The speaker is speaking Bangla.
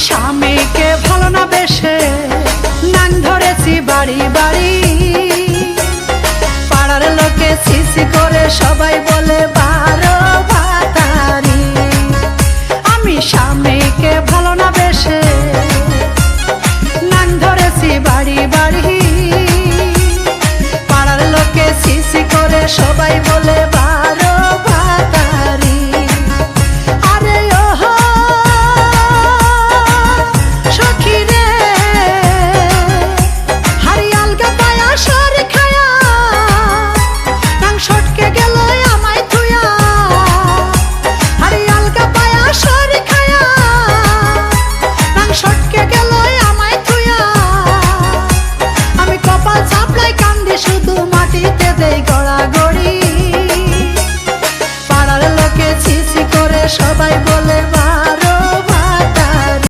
স্বামীকে ভালো না বেশে নাং ধরেছি বাড়ি বাড়ি। পাড়ার লোকে সিসি করে সবাই বলে বারো ভাতারি। আমি স্বামীকে ভালো না বেশে নাং ধরেছি বাড়ি বাড়ি। পাড়ার লোকে সিসি করে সবাই বলে